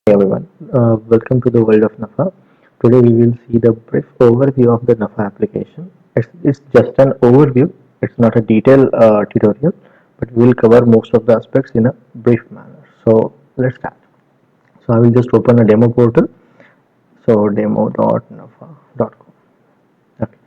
Hey everyone, welcome to the world of NAFA. Today we will see the brief overview of the NAFA application. It's just an overview, it's not a detailed tutorial, but we will cover most of the aspects in a brief manner. So let's start. So I will just open a demo portal. So demo.nafa.com. Okay.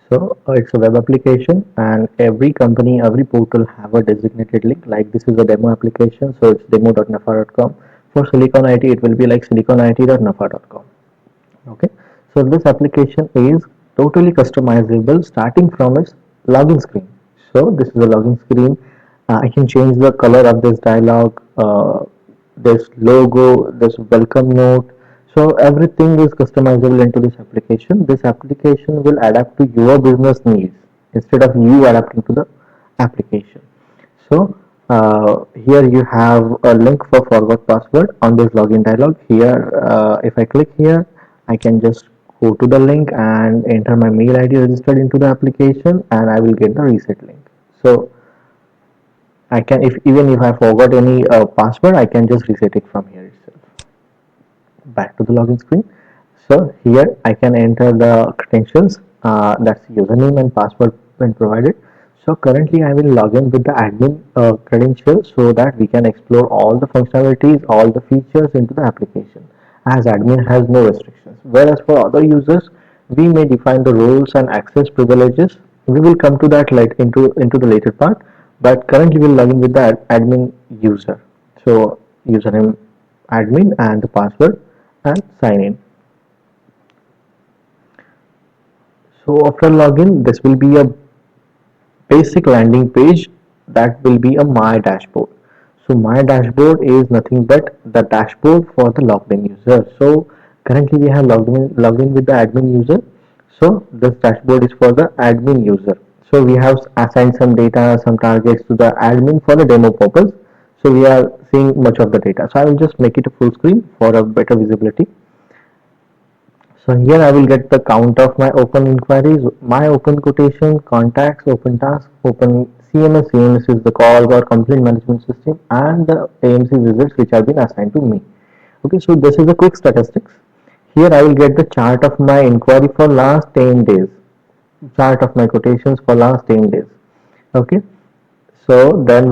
So it's a web application and every company, every portal have a designated link. Like this is a demo application, so it's demo.nafa.com. For Silicon IT, it will be like siliconit.nafa.com. Okay, so this application is totally customizable starting from its login screen. So this is a login screen. I can change the color of this dialog, this logo, this welcome note. So everything is customizable into this application. This application will adapt to your business needs instead of you adapting to the application. So here you have a link for forgot password on this login dialog. Here, if I click here, I can just go to the link and enter my mail ID registered into the application, and I will get the reset link. So I can, if even if I forgot any password, I can just reset it from here itself. Back to the login screen. So here I can enter the credentials, that's username and password when provided. So currently I will log in with the admin credentials so that we can explore all the functionalities, all the features into the application, as admin has no restrictions. Whereas for other users, we may define the roles and access privileges. We will come to that into the later part, but currently we'll log in with the admin user. So username admin and the password and sign in. So after login, this will be a basic landing page that will be a my dashboard. So my dashboard is nothing but the dashboard for the logged in user. So currently we have logged in with the admin user. So this dashboard is for the admin user. So we have assigned some data, some targets to the admin for the demo purpose. So we are seeing much of the data. So I will just make it a full screen for a better visibility. So here I will get the count of my open inquiries, my open quotation, contacts, open tasks, open CMS. CMS is the call or complaint management system, and the AMC visits which have been assigned to me. Okay, so this is a quick statistics. Here I will get the chart of my inquiry for last 10 days, chart of my quotations for last 10 days. Okay, so then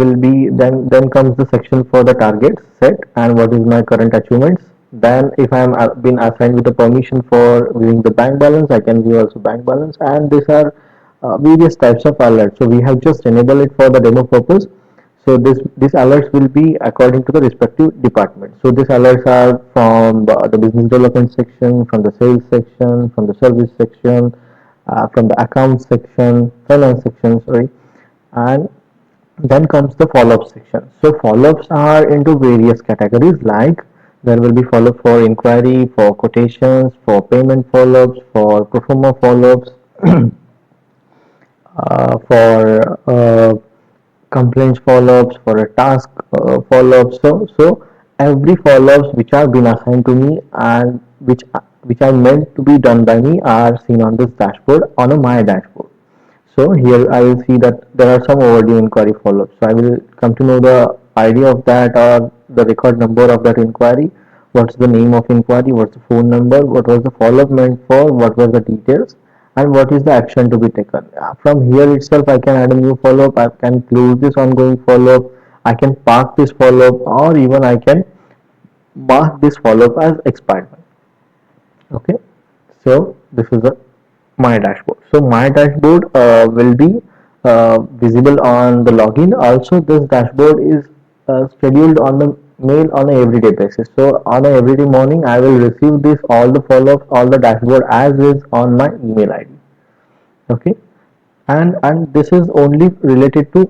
comes the section for the targets set and what is my current achievements. Then if I am been assigned with the permission for viewing the bank balance, I can view also bank balance, and these are various types of alerts. So we have just enabled it for the demo purpose. So these alerts will be according to the respective department. So these alerts are from the business development section, from the sales section, from the service section, from the account section, finance section, sorry, and then comes the follow-up section. So follow-ups are into various categories, like there will be follow-up for inquiry, for quotations, for payment follow-ups, for pro forma follow-ups, for complaints follow-ups, for a task follow-ups. So every follow-ups which are been assigned to me and which are meant to be done by me are seen on this dashboard on a my dashboard. So here I will see that there are some overdue inquiry follow-ups. So I will come to know the ID of that or the record number of that inquiry. What's the name of inquiry? What's the phone number? What was the follow-up meant for? What were the details? And what is the action to be taken? From here itself, I can add a new follow-up. I can close this ongoing follow-up. I can park this follow-up, or even I can mark this follow-up as expired. Okay, so this is a my dashboard. So my dashboard will be visible on the login. Also this dashboard is scheduled on the mail on a everyday basis. So on a everyday morning I will receive this all the follow-ups, all the dashboard as is on my email ID. Okay, and this is only related to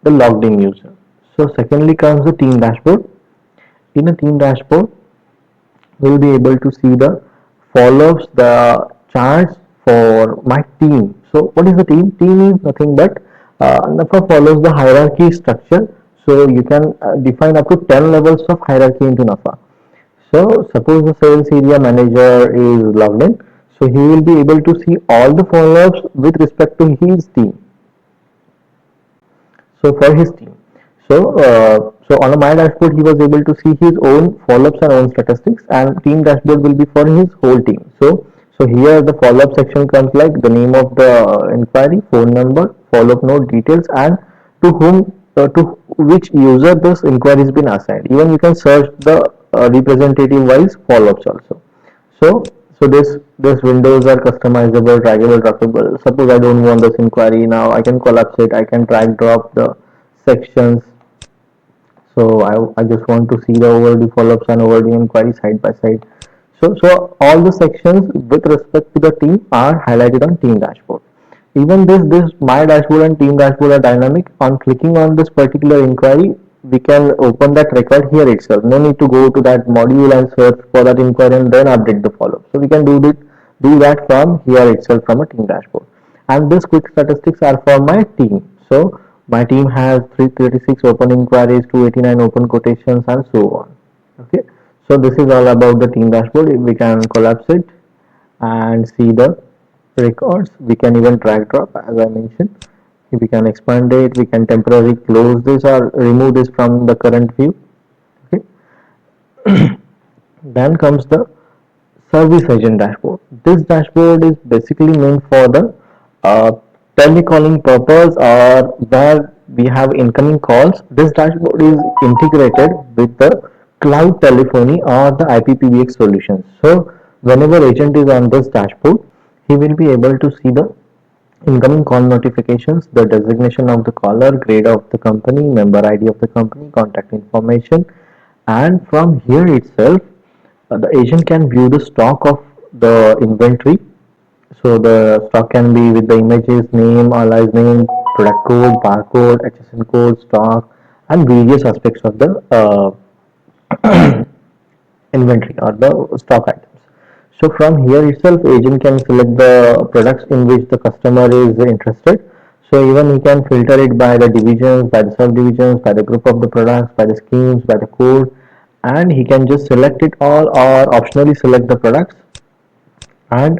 the logged in user. So secondly comes the team dashboard. In a team dashboard will be able to see the follows the charts for my team. So what is the team? Team is nothing but NAFA follows the hierarchy structure. So you can define up to 10 levels of hierarchy into NAFA. So suppose the sales area manager is logged in. So he will be able to see all the follow-ups with respect to his team. So for his team. So on a My Dashboard, he was able to see his own follow-ups and own statistics, and Team Dashboard will be for his whole team. So here the follow-up section comes like the name of the inquiry, phone number, follow-up note details, and to which user this inquiry has been assigned. Even you can search the representative-wise follow-ups also. So this windows are customizable, draggable, droppable. Suppose I don't want this inquiry now, I can collapse it. I can drag drop the sections. So I just want to see the overdue follow-ups and overdue inquiry side by side. So all the sections with respect to the team are highlighted on team dashboard. Even this my dashboard and team dashboard are dynamic. On clicking on this particular inquiry, we can open that record here itself. No need to go to that module and search for that inquiry and then update the follow-up. So we can do that from here itself from a team dashboard. And these quick statistics are for my team. So my team has 336 open inquiries, 289 open quotations, and so on. Okay. So this is all about the team dashboard. We can collapse it and see the records. We can even drag drop as I mentioned. If we can expand it, we can temporarily close this or remove this from the current view. Okay. Then comes the service agent dashboard. This dashboard is basically meant for the uh, telecalling purpose or where we have incoming calls. This dashboard is integrated with the cloud telephony or the IPPBX solutions. So whenever agent is on this dashboard, he will be able to see the incoming call notifications, the designation of the caller, grade of the company, member ID of the company, contact information, and from here itself the agent can view the stock of the inventory. So the stock can be with the images, name, alias name, product code, barcode, HSN code, stock, and various aspects of the inventory or the stock items. So from here itself, agent can select the products in which the customer is interested. So even he can filter it by the divisions, by the subdivisions, by the group of the products, by the schemes, by the code, and he can just select it all or optionally select the products, and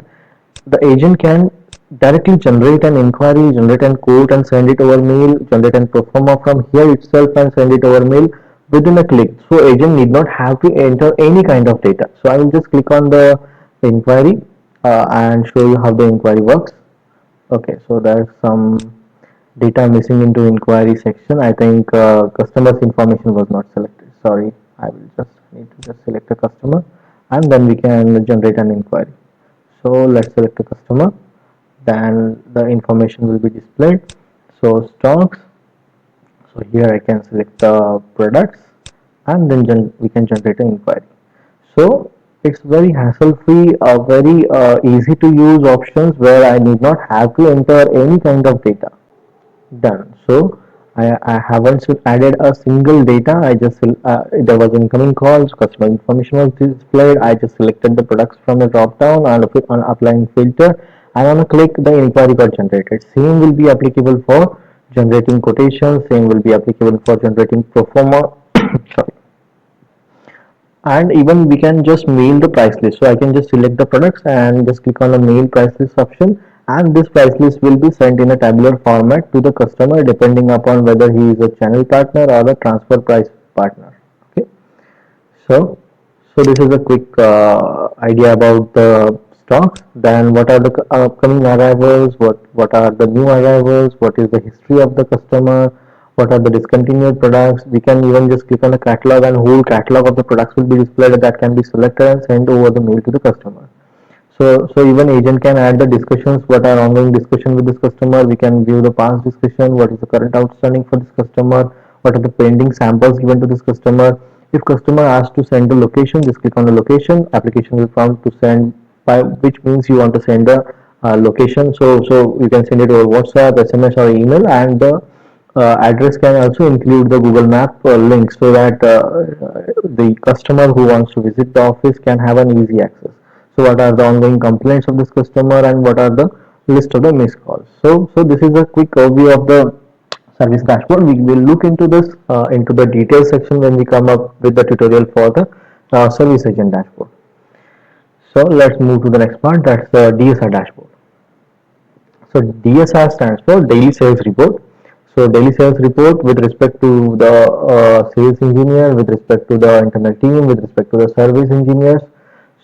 the agent can directly generate an inquiry, generate a quote and send it over mail, generate a pro forma from here itself and send it over mail within a click. So agent need not have to enter any kind of data. So I will just click on the inquiry and show you how the inquiry works. Okay, so there's some data missing into inquiry section. I think customer's information was not selected. Sorry, I will just need to just select a customer and then we can generate an inquiry. So let's select a customer, then the information will be displayed. So stocks, so here I can select the products and then we can generate an inquiry. So it's very hassle free, very easy to use options where I need not have to enter any kind of data. Done. So I haven't added a single data. I just there was incoming calls, customer information was displayed. I just selected the products from the drop down and on applying filter, and on a click the inquiry got generated. Same will be applicable for generating quotations. Same will be applicable for generating pro forma. Sorry, and even we can just mail the price list. So I can just select the products and just click on the mail price list option, and this price list will be sent in a tabular format to the customer depending upon whether he is a channel partner or a transfer price partner. Okay, so this is a quick idea about the stocks. Then what are the upcoming arrivals, what are the new arrivals, what is the history of the customer, what are the discontinued products. We can even just click on the catalog and whole catalog of the products will be displayed, that can be selected and sent over the mail to the customer. So even agent can add the discussions, what are ongoing discussion with this customer. We can view the past discussion, what is the current outstanding for this customer, what are the pending samples given to this customer. If customer asks to send the location, just click on the location. Application will prompt to send by which means you want to send the location. So you can send it over WhatsApp, SMS, or email, and the address can also include the Google Map link so that the customer who wants to visit the office can have an easy access. So what are the ongoing complaints of this customer and what are the list of the missed calls. So this is a quick overview of the service dashboard. We will look into this into the details section when we come up with the tutorial for the service agent dashboard. So let's move to the next part, that's the DSR dashboard. So DSR stands for Daily Sales Report. So daily sales report with respect to the sales engineer, with respect to the internal team, with respect to the service engineers.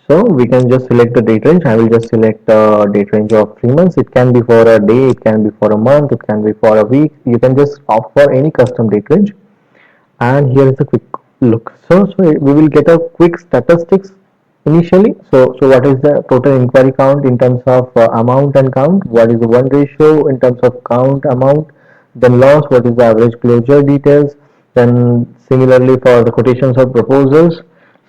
So we can just select the date range. I will just select a date range of 3 months. It can be for a day, it can be for a month, it can be for a week. You can just opt for any custom date range. And here is a quick look. So we will get a quick statistics initially. So what is the total inquiry count in terms of amount and count? What is the one ratio in terms of count amount? Then loss, what is the average closure details? Then similarly for the quotations of proposals.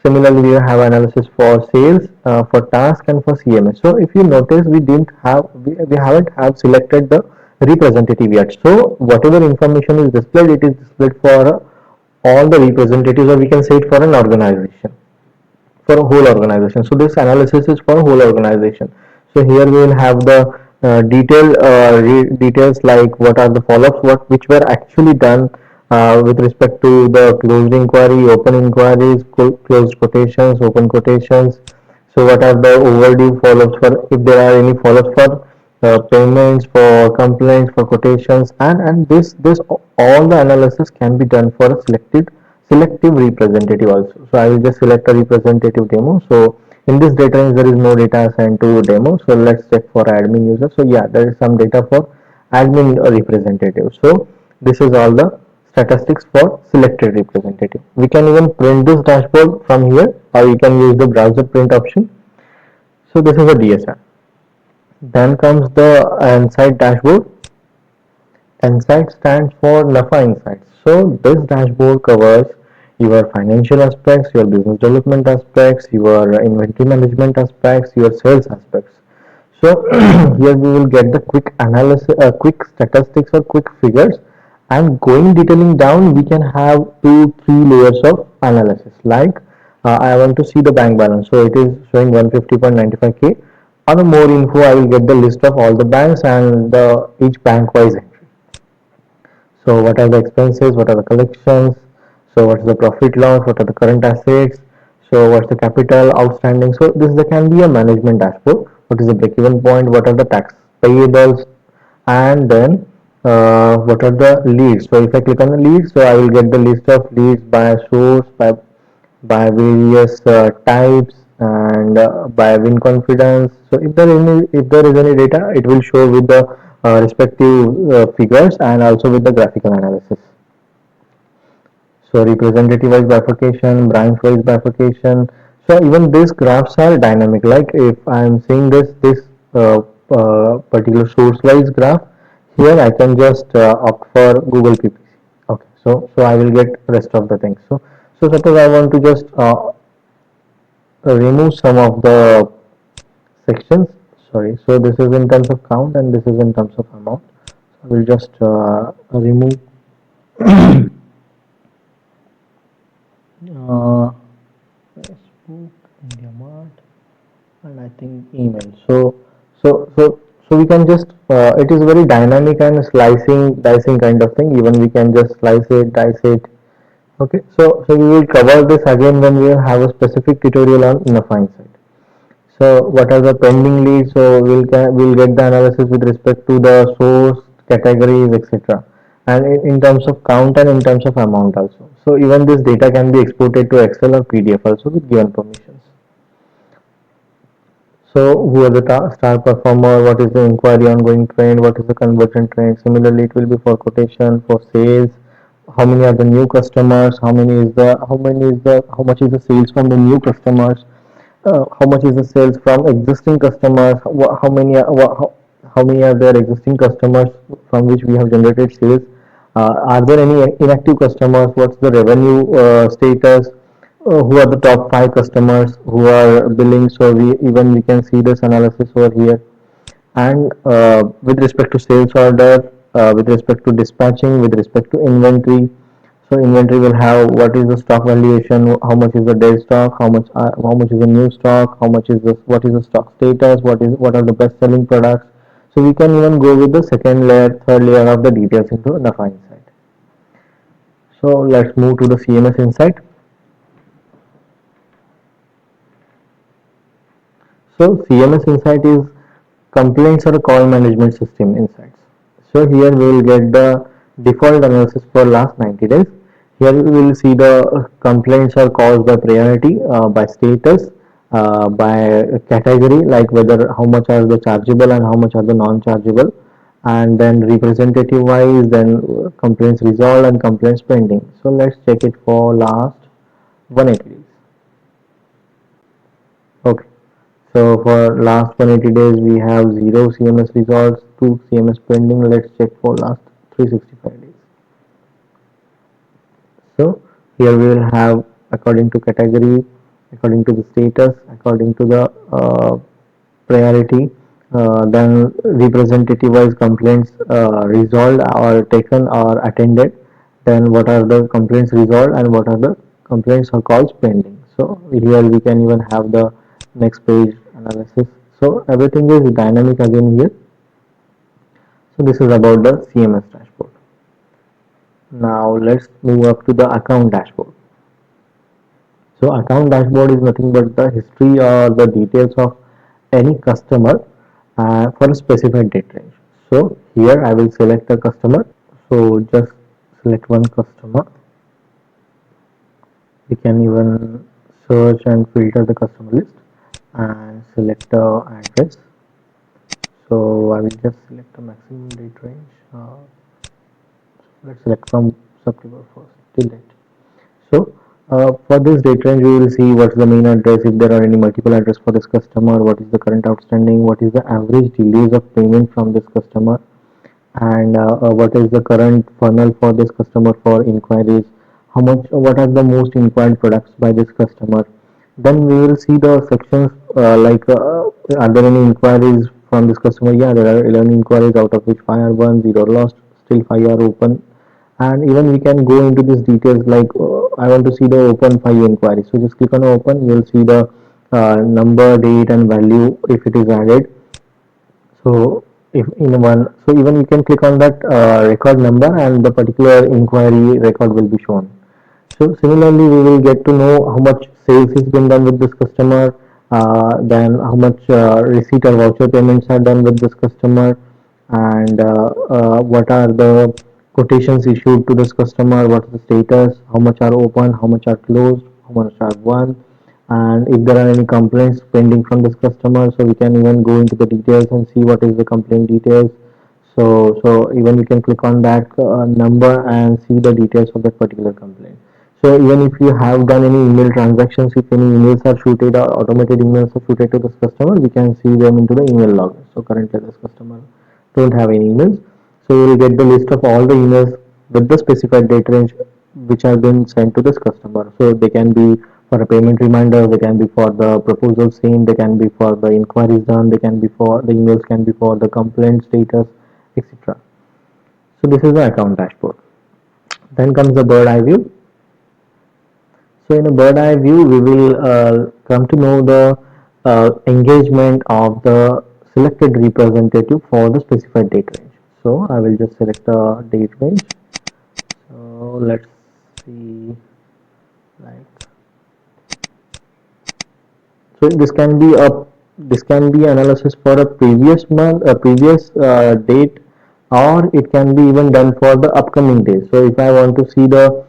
Similarly, we have analysis for sales, for task and for CMS. So if you notice, we haven't have selected the representative yet. So whatever information is displayed, it is displayed for all the representatives, or we can say it for an organization, for a whole organization. So this analysis is for a whole organization. So here we will have the details like what are the follow-ups, what which were actually done with respect to the closed inquiry, open inquiries, closed quotations, open quotations. So what are the overdue follow-ups, for if there are any follow-ups for payments, for complaints, for quotations, and this all the analysis can be done for a selective representative also. So I will just select a representative demo. So in this data range there is no data assigned to demo. So let's check for admin user. So yeah, there is some data for admin representative. So this is all the statistics for selected representative. We can even print this dashboard from here, or you can use the browser print option. So this is a DSR. Then comes the Insight dashboard. Insight stands for NAFA Insights. So this dashboard covers your financial aspects, your business development aspects, your inventory management aspects, your sales aspects. So here we will get the quick analysis, quick statistics or quick figures. And going detailing down, we can have 2-3 layers of analysis. Like I want to see the bank balance, so it is showing 150.95k. On the more info, I will get the list of all the banks and the each bank wise entry. So what are the expenses, what are the collections, so what's the profit loss, what are the current assets, so what's the capital outstanding. So this can be a management dashboard. What is the break-even point, what are the tax payables, and then what are the leads. So if I click on the leads, so I will get the list of leads by source, by various types, and by win confidence. So if there is any data, it will show with the respective figures and also with the graphical analysis. So representative wise bifurcation, branch wise bifurcation. So even these graphs are dynamic. Like if I am seeing this particular source wise graph, here I can just opt for Google PPC. Okay, so I will get rest of the things. So suppose I want to just remove some of the sections. Sorry, so this is in terms of count and this is in terms of amount. I will just remove uh, Facebook, India Mart, and I think email. So we can just it is very dynamic and slicing dicing kind of thing. Even we can just slice it, dice it. Okay, so we will cover this again when we will have a specific tutorial on Nafa Insight. So what are the pending leads? So we'll get the analysis with respect to the source, categories, etc. And in terms of count and in terms of amount also. So even this data can be exported to Excel or PDF also with given permissions. So who are the star performer? What is the inquiry ongoing trend? What is the conversion trend? Similarly, it will be for quotation, for sales. How many are the new customers? How much is the sales from the new customers? How much is the sales from existing customers? How many are their existing customers from which we have generated sales? Are there any inactive customers? What's the revenue status? Who are the top 5 customers who are billing? So we can see this analysis over here. And with respect to sales order, with respect to dispatching, with respect to inventory, so inventory will have what is the stock valuation, how much is the dead stock, how much is the new stock, what is the stock status, what are the best selling products. So we can even go with the second layer, third layer of the details into Nafa Insight. So let's move to the CMS Insight. So CMS Insight is complaints or call management system insights. So here we will get the Default analysis for last 90 days. Here we will see the complaints are caused by priority, by status, by category, like whether how much are the chargeable and how much are the non-chargeable, and then representative wise, then complaints resolved and complaints pending. So let's check it for last 180 days. Okay. So for last 180 days, we have 0 CMS results, 2 CMS pending. Let's check for last 365 days. So here we will have according to category, according to the status, according to the priority, then representative wise complaints resolved or taken or attended, then what are the complaints resolved and what are the complaints or calls pending. So here we can even have the next page analysis. So everything is dynamic again here. So this is about the CMS dashboard. Now let's move up to the account dashboard. So account dashboard is nothing but the history or the details of any customer for a specified date range. So here I will select a customer. So just select one customer. We can even search and filter the customer list and select the address. So I will just select the maximum date range. Let's select from September 1st till date. So for this date range, we will see what's the main address, if there are any multiple address for this customer, what is the current outstanding, what is the average delays of payment from this customer, and what is the current funnel for this customer for inquiries, how much, what are the most inquired products by this customer. Then we will see the sections are there any inquiries from this customer? Yeah, there are 11 inquiries, out of which 5 are won, 0 lost, still 5 are open. And even we can go into these details like I want to see the open 5 inquiries. So just click on open, you will see the number, date and value if it is added. So if in one, so even you can click on that record number and the particular inquiry record will be shown. So similarly, we will get to know how much sales has been done with this customer, then how much receipt or voucher payments are done with this customer, and what are the quotations issued to this customer, what is the status, how much are open, how much are closed, how much are won, and if there are any complaints pending from this customer, so we can even go into the details and see what is the complaint details. So even we can click on that number and see the details of that particular complaint. So even if you have done any email transactions, if any emails are shooted or automated emails are shooted to this customer, we can see them into the email log. So currently this customer don't have any emails. So you will get the list of all the emails with the specified date range which have been sent to this customer. So they can be for a payment reminder, they can be for the proposal seen, they can be for the inquiries done, they can be for the emails can be for the complaint status, etc. So this is the account dashboard. Then comes the bird eye view. So in a bird eye view, we will come to know the engagement of the selected representative for the specified date range. So I will just select the date range. So let's see, like, so this can be analysis for a previous month, a previous date, or it can be even done for the upcoming days. So if I want to see the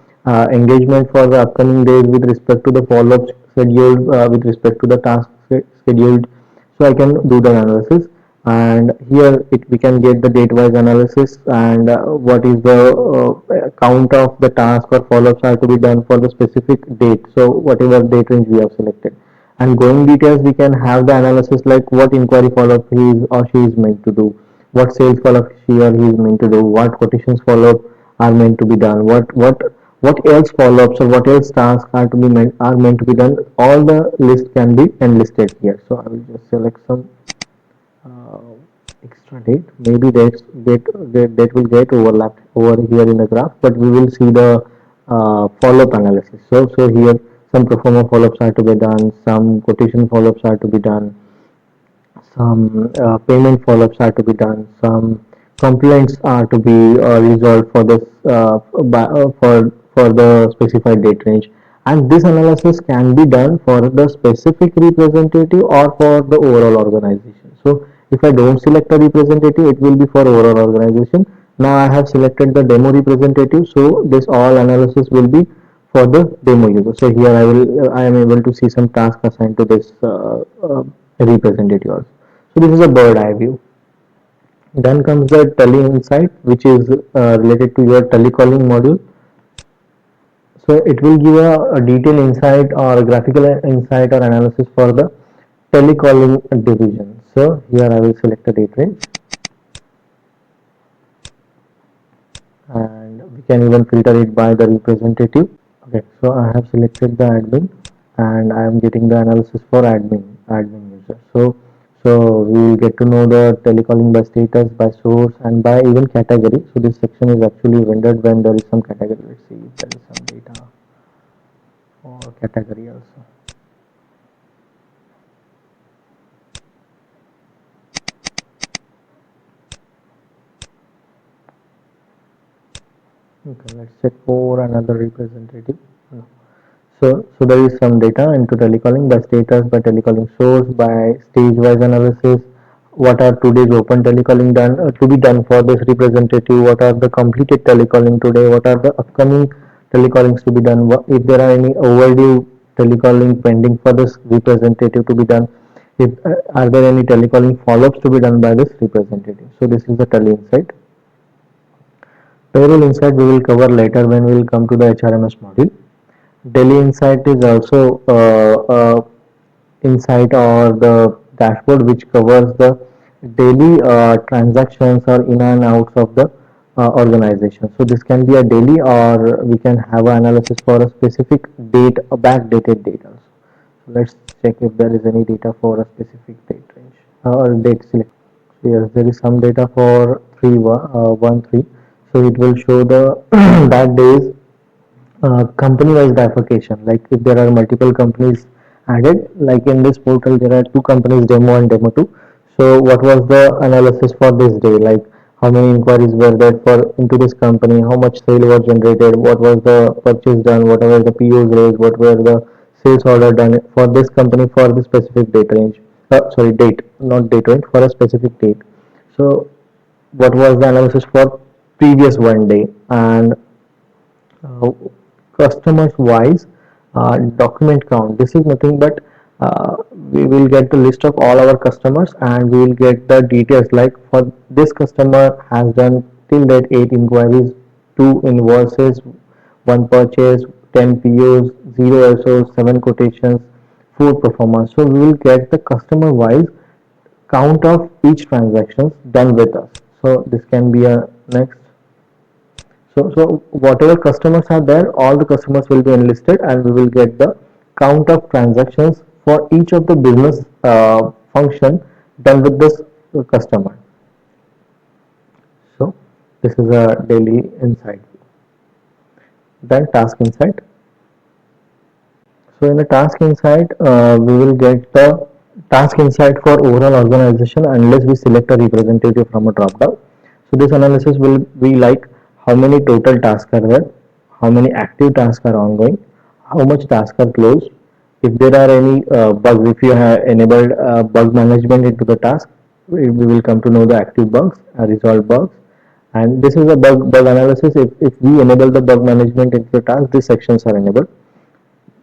engagement for the upcoming days with respect to the follow-up scheduled, with respect to the task scheduled, so I can do the analysis. And here we can get the date-wise analysis and what is the count of the task or follow-ups are to be done for the specific date. So whatever date range we have selected, and going details we can have the analysis like what inquiry follow-up he is or she is meant to do, what sales follow-up she or he is meant to do, what quotations follow-up are meant to be done, what else follow-ups or what else tasks are meant to be done. All the list can be enlisted here. So I will just select some uh, extra date. Maybe that will get overlapped over here in the graph, but we will see the follow-up analysis. So here some performer follow-ups are to be done, some quotation follow-ups are to be done, some payment follow-ups are to be done, some complaints are to be resolved for this for the specified date range, and this analysis can be done for the specific representative or for the overall organization. So if I don't select a representative, it will be for overall organization. Now I have selected the demo representative, so this all analysis will be for the demo user. So here I am able to see some task assigned to this representative also. So this is a bird eye view. Then comes the tele insight, which is related to your telecalling module. So it will give a detailed insight or graphical insight or analysis for the telecalling division. So here I will select a date range, and we can even filter it by the representative. Okay, so I have selected the admin, and I am getting the analysis for admin user. So we will get to know the telecalling by status, by source, and by even category. So this section is actually rendered when there is some category. Let's see if there is some data or category also. Okay, let's check for another representative. No. So there is some data into telecalling by status, by telecalling source, by stage-wise analysis. What are today's open telecalling done to be done for this representative? What are the completed telecalling today? What are the upcoming telecallings to be done? If there are any overdue telecalling pending for this representative to be done? If are there any telecalling follow-ups to be done by this representative? So this is the tele insight. Payroll insight we will cover later when we will come to the HRMS module. Daily insight is also insight or the dashboard which covers the daily transactions or in and outs of the organization. So this can be a daily, or we can have an analysis for a specific date, a backdated data. So let's check if there is any data for a specific date range or date select. So yes, there is some data for 3 1 3. So it will show the back days company-wise bifurcation. Like if there are multiple companies added, like in this portal there are two companies, demo and demo 2. So what was the analysis for this day? Like how many inquiries were there for into this company? How much sale was generated? What was the purchase done? What were the POs raised? What were the sales order done for this company for the specific date range? Sorry, date, not date range, for a specific date. So what was the analysis for previous one day, and uh, customers wise document count. This is nothing but we will get the list of all our customers, and we will get the details like for this customer has done till date 8 inquiries, 2 invoices, 1 purchase, 10 POs, 0 SOs, 7 quotations, 4 performance. So we will get the customer wise count of each transactions done with us. So this can be a next. So whatever customers are there, all the customers will be enlisted, and we will get the count of transactions for each of the business function done with this customer. So this is a daily insight. Then task insight. So in the task insight, we will get the task insight for overall organization unless we select a representative from a drop down. So this analysis will be like how many total tasks are there, how many active tasks are ongoing, how much tasks are closed, if there are any bugs, if you have enabled bug management into the task, we will come to know the active bugs, resolved bugs, and this is a bug analysis. If we enable the bug management into the task, these sections are enabled.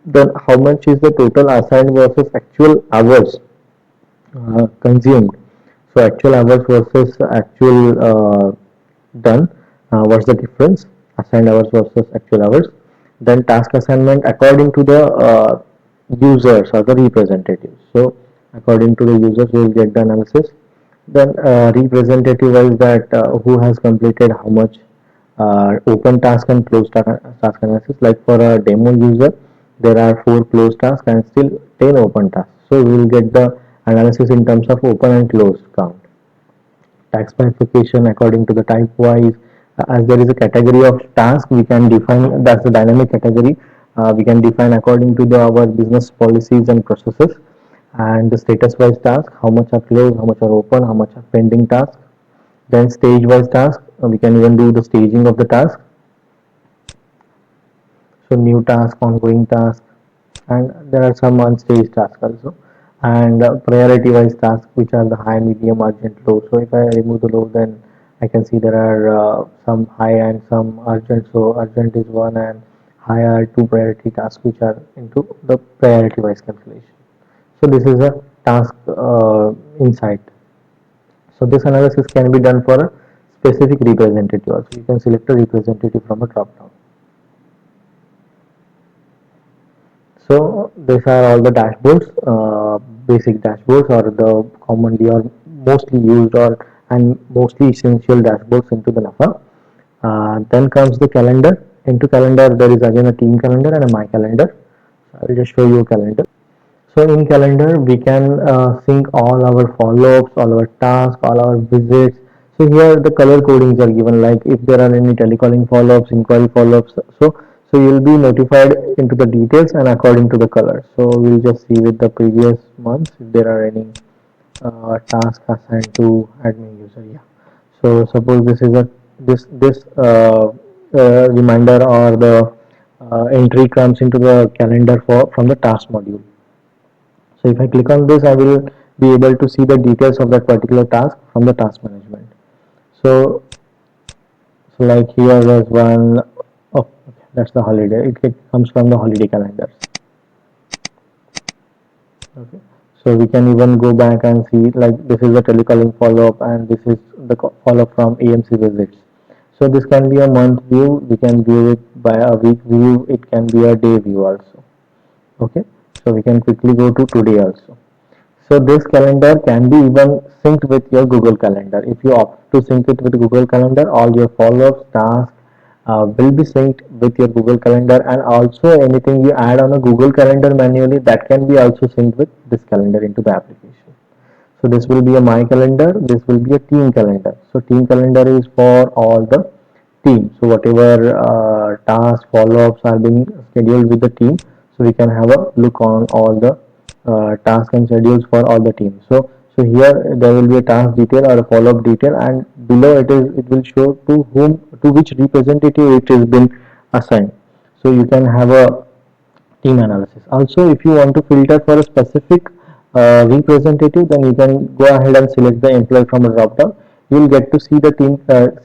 Then how much is the total assigned versus actual hours consumed? So actual hours versus actual done. What's the difference? Assigned hours versus actual hours. Then task assignment according to the users or the representatives. So according to the users, we will get the analysis. Then representative wise, that who has completed how much open task and closed task analysis. Like for a demo user, there are 4 closed tasks and still 10 open tasks. So we will get the analysis in terms of open and closed count. Tax bifurcation according to the type wise. As there is a category of task, we can define that's a dynamic category. We can define according to our business policies and processes, and the status wise task, how much are closed, how much are open, how much are pending tasks. Then stage wise task, we can even do the staging of the task. So new task, ongoing task, and there are some unstaged tasks also, and priority wise tasks, which are the high, medium, urgent, low. So if I remove the low, then I can see there are some high and some urgent. So urgent is one and high are two priority tasks which are into the priority wise calculation. So this is a task insight. So this analysis can be done for a specific representative also. You can select a representative from a drop down. So these are all the dashboards, basic dashboards or the commonly or mostly used or and mostly essential dashboards into the NAFA. Then comes the calendar. Into calendar there is again a team calendar and a my calendar. So I will just show you a calendar. So in calendar we can sync all our follow-ups, all our tasks, all our visits. So here the color codings are given, like if there are any telecalling follow-ups, inquiry follow-ups. So you'll be notified into the details and according to the color. So we'll just see with the previous months if there are any task assigned to admin user. Yeah. So suppose this is a this reminder or the entry comes into the calendar for from the task module. So if I click on this, I will be able to see the details of that particular task from the task management. So, so like here was one, oh, okay, that's the holiday. It comes from the holiday calendars. Okay. So we can even go back and see like this is a telecalling follow-up and this is the follow-up from AMC visits. So this can be a month view. We can view it by a week view. It can be a day view also. Okay. So we can quickly go to today also. So this calendar can be even synced with your Google Calendar. If you opt to sync it with Google Calendar, all your follow-ups, tasks will be synced with your Google Calendar, and also anything you add on a Google Calendar manually, that can be also synced with this calendar into the application. So this will be a my calendar, this will be a team calendar. So team calendar is for all the team. So whatever tasks, follow-ups are being scheduled with the team, so we can have a look on all the tasks and schedules for all the teams. So here there will be a task detail or a follow-up detail, and below it will show to which representative it has been assigned. So you can have a team analysis. Also, if you want to filter for a specific representative, then you can go ahead and select the employee from a drop down. You will get to see the team,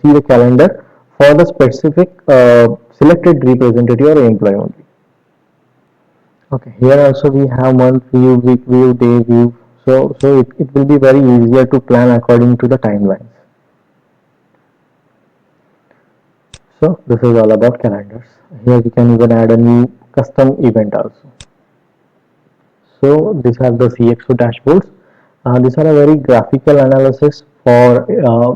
see the calendar for the specific selected representative or employee only. Okay, here also we have month view, week view, day view. So it will be very easier to plan according to the timelines. So this is all about calendars. Here we can even add a new custom event also. So these are the CXO dashboards. These are a very graphical analysis for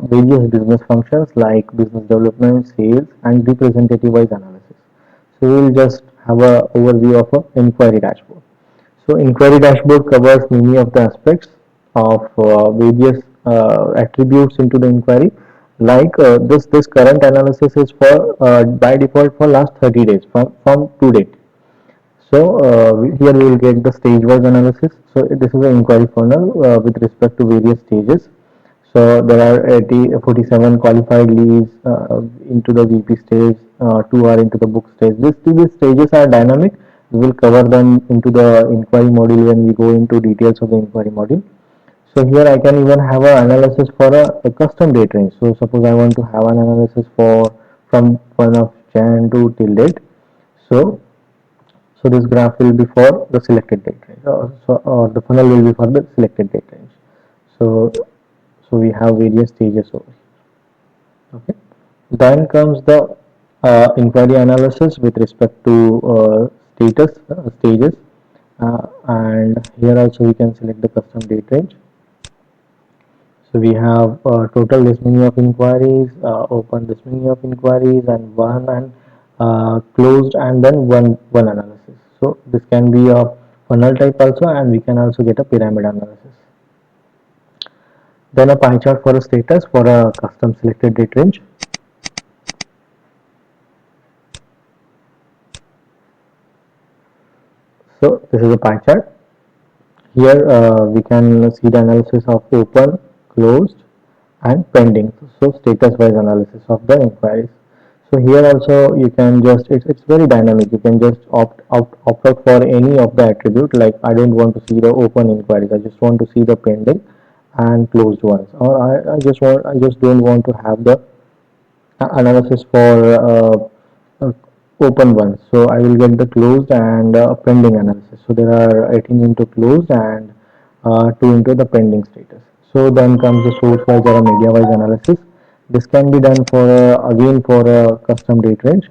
various business functions like business development, sales, and representative-wise analysis. So we will just have a overview of a inquiry dashboard. So inquiry dashboard covers many of the aspects of various attributes into the inquiry. Like this current analysis is for by default for last 30 days from to date. So here we will get the stage-wise analysis. So this is an inquiry funnel with respect to various stages. So there are 47 qualified leads into the VP stage, 2 are into the book stage. These stages are dynamic. We will cover them into the inquiry module when we go into details of the inquiry module. So here I can even have an analysis for a custom date range. So suppose I want to have an analysis for from 1 of Jan to till date. So so this graph will be for the selected date range, or the funnel will be for the selected date range. So, so we have various stages over here. Okay. Then comes the inquiry analysis with respect to status stages, and here also we can select the custom date range. So we have total this many of inquiries, open this many of inquiries, and one and closed, and then one analysis. So this can be a funnel type also, and we can also get a pyramid analysis. Then a pie chart for a status for a custom selected date range. So this is a pie chart. Here we can see the analysis of open, closed, and pending. So status wise analysis of the inquiries. So here also you can just it's very dynamic. You can just opt out for any of the attribute. Like I don't want to see the open inquiries. I just want to see the pending. and closed ones, or I just don't want to have the analysis for open ones. So I will get the closed and pending analysis. So there are 18 into closed and 2 into the pending status. So then comes the source wise or a media wise analysis. This can be done for again for a custom date range.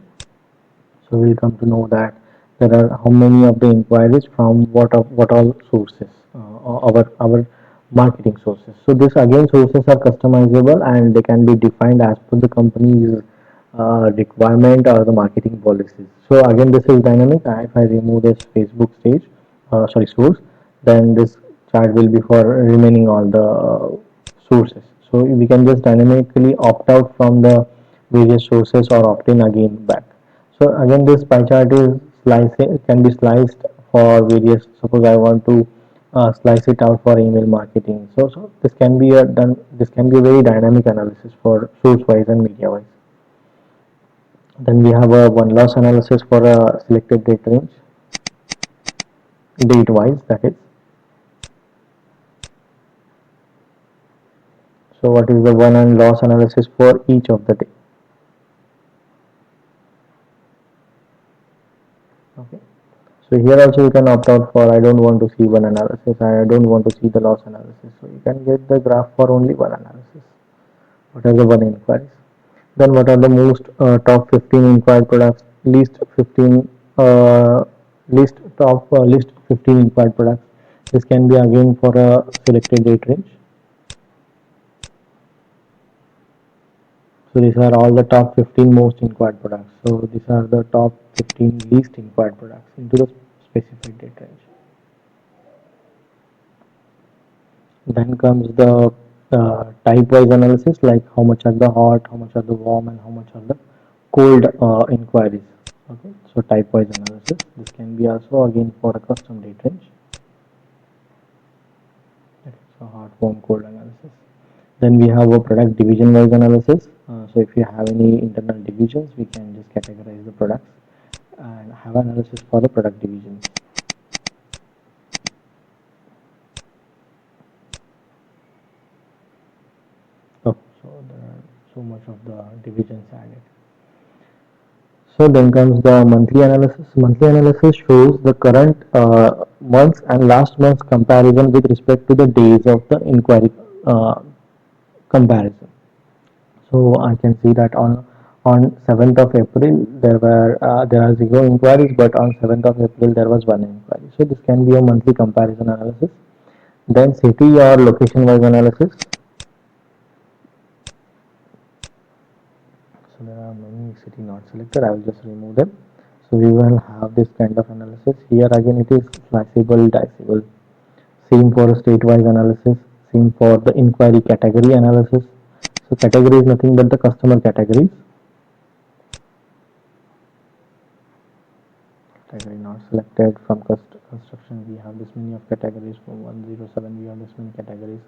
So we'll come to know that there are how many of the inquiries from what all sources, our marketing sources. So this again sources are customizable and they can be defined as per the company's requirement or the marketing policies. So again this is dynamic. If I remove this Facebook stage, sorry source, then this chart will be for remaining all the sources. So we can just dynamically opt out from the various sources or opt in again back. So again this pie chart is slicing, can be sliced for various, suppose I want to slice it out for email marketing. So this can be a done, this can be a very dynamic analysis for source wise and media wise. Then we have a one loss analysis for a selected date range, date wise that is. So what is the won and loss analysis for each of the day? Okay. So here also you can opt out for I don't want to see one analysis, I don't want to see the loss analysis. So you can get the graph for only one analysis. What are the one inquiries? Then what are the most top 15 inquired products? Least 15 list top list 15 inquired products. This can be again for a selected date range. So these are all the top 15 most inquired products. So these are the top 15 least inquired products into the specified date range. Then comes the type-wise analysis, like how much are the hot, how much are the warm, and how much are the cold inquiries. Okay, so type-wise analysis. This can be also again for a custom date range. Okay, so hot, warm, cold analysis. Then we have a product division-wise analysis. So if you have any internal divisions, we can just categorize the products and have analysis for the product divisions. Oh, so there are so much of the divisions added. So then comes the monthly analysis. Monthly analysis shows the current months and last month's comparison with respect to the days of the inquiry comparison. So I can see that on 7th of April there are zero inquiries, but on 7th of April there was one inquiry. So this can be a monthly comparison analysis. Then city or location wise analysis. So there are many city not selected. I will just remove them. So we will have this kind of analysis. Here again it is sliceable, diceable. Same for state-wise analysis. Same for the inquiry category analysis. So category is nothing but the customer categories. Category not selected from construction. We have this many of categories. From 107 we have this many categories.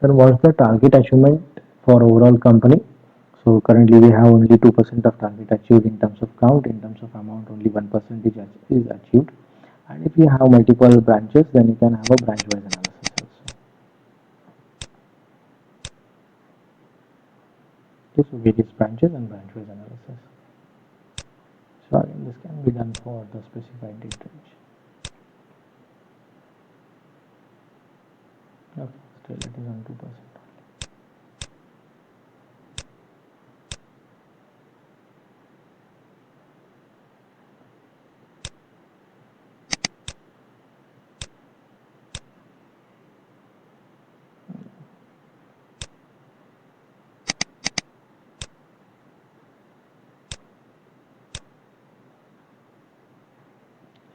Then what's the target achievement for overall company? So currently we have only 2% of target achieved in terms of count. In terms of amount, only 1% is achieved. And if you have multiple branches, then you can have a branch wise analysis also. Okay, so various branches and branch wise analysis. So again, this can be done for the specified date range. Okay, still it is on 2%.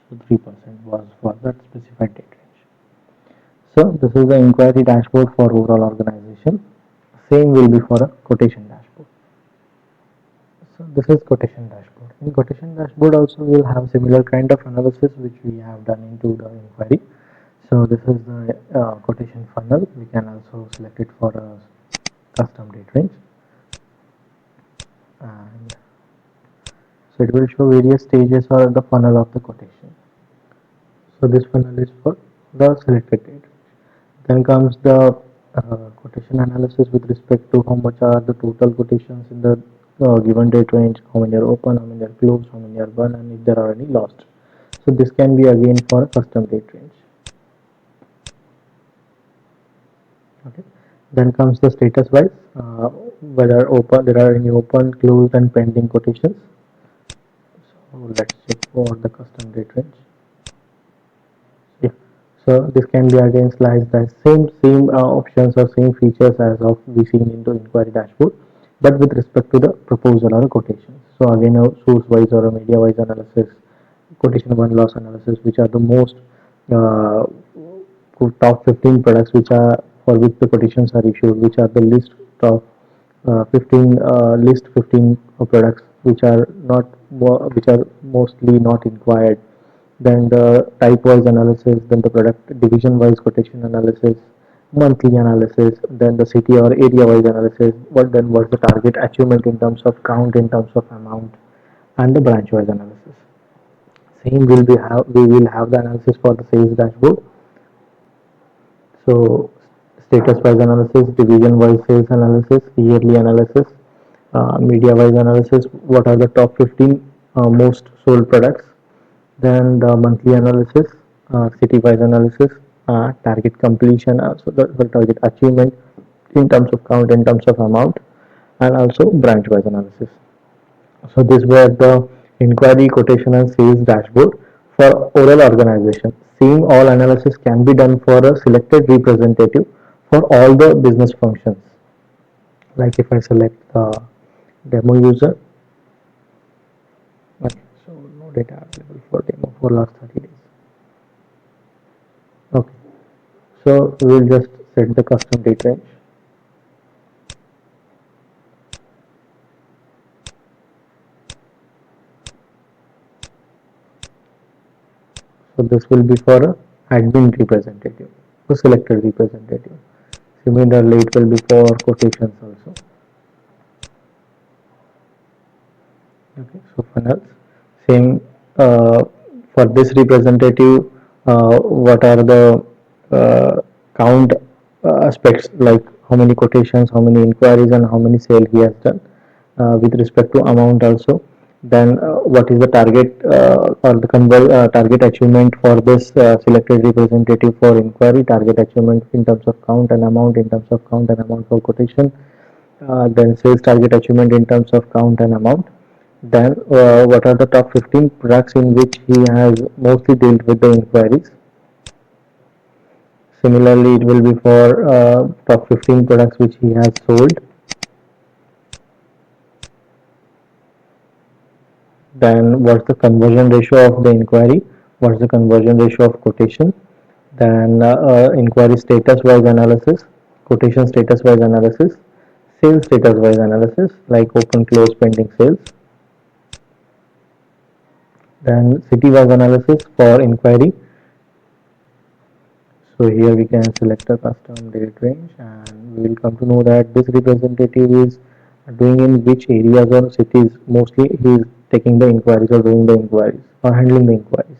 So 3% was for that specified date range. So this is the inquiry dashboard for overall organization. Same will be for a quotation dashboard. So this is quotation dashboard. In quotation dashboard also we will have similar kind of analysis which we have done into the inquiry. So this is the quotation funnel. We can also select it for a custom date range, and so it will show various stages or the funnel of the quotation. So this funnel is for the selected date. Then comes the Quotation analysis with respect to how much are the total quotations in the given date range, how many are open, how many are closed, how many are won, and if there are any lost. So this can be again for a custom date range. Okay. Then comes the status wise, whether open there are any open, closed, and pending quotations. So let's check for the custom date range. Yeah. So this can be again sliced as same options or same features as of we seen into inquiry dashboard, but with respect to the proposal or a quotation. So again, a source wise or a media wise analysis, quotation one loss analysis, which are the most uh, top 15 products which are for which the quotations are issued, which are the list of 15 list 15 products which are not which are mostly not inquired, then the type wise analysis, then the product division wise quotation analysis, monthly analysis, then the city or area wise analysis, what's the target achievement in terms of count, in terms of amount, and the branch wise analysis. Same will be have we will have the analysis for the sales dashboard. So status wise analysis, division wise sales analysis, yearly analysis, media wise analysis, what are the top 15 most sold products, then the monthly analysis, city wise analysis, target completion, so the target achievement in terms of count, in terms of amount, and also branch wise analysis. So these were the inquiry, quotation, and sales dashboard for oral organization. Same all analysis can be done for a selected representative for all the business functions. Like if I select the demo user, okay, so no data available for demo for last 30 days. Okay, so we'll just set the custom date range. So this will be for a admin representative, for selected representative. Similarly, it will be for quotations also. Okay, so funnels, same for this representative, what are the count aspects, like how many quotations, how many inquiries, and how many sale he has done, with respect to amount also. Then what is the target or the target achievement for this selected representative for inquiry, target achievement in terms of count and amount, in terms of count and amount for quotation, then sales target achievement in terms of count and amount. Then what are the top 15 products in which he has mostly dealt with the inquiries. Similarly, it will be for top 15 products which he has sold. Then what's the conversion ratio of the inquiry, what's the conversion ratio of quotation. Then inquiry status wise analysis, quotation status wise analysis, sales status wise analysis, like open, close, pending sales. Then city wise analysis for inquiry. So here we can select a custom date range, and we will come to know that this representative is doing in which areas or cities. Mostly he is taking the inquiries or doing the inquiries or handling the inquiries.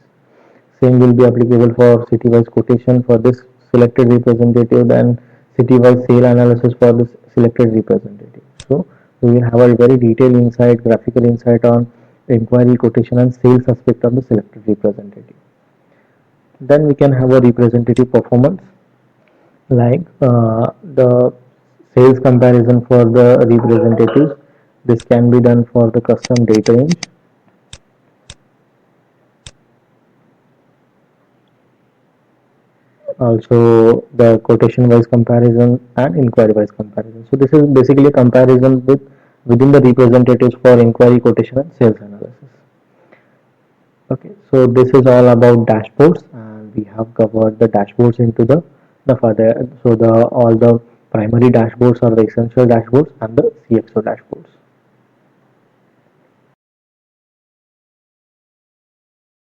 Same will be applicable for city wise quotation for this selected representative, and city wise sale analysis for this selected representative. So we will have a very detailed insight, graphical insight on the inquiry, quotation, and sales aspect of the selected representative. Then we can have a representative performance, like the sales comparison for the representatives. This can be done for the custom data range. Also the quotation wise comparison and inquiry wise comparison. So this is basically a comparison within the representatives for inquiry, quotation, and sales analysis. Okay, so this is all about dashboards, and we have covered the dashboards into the further. So the all the primary dashboards are the essential dashboards and the CXO dashboards.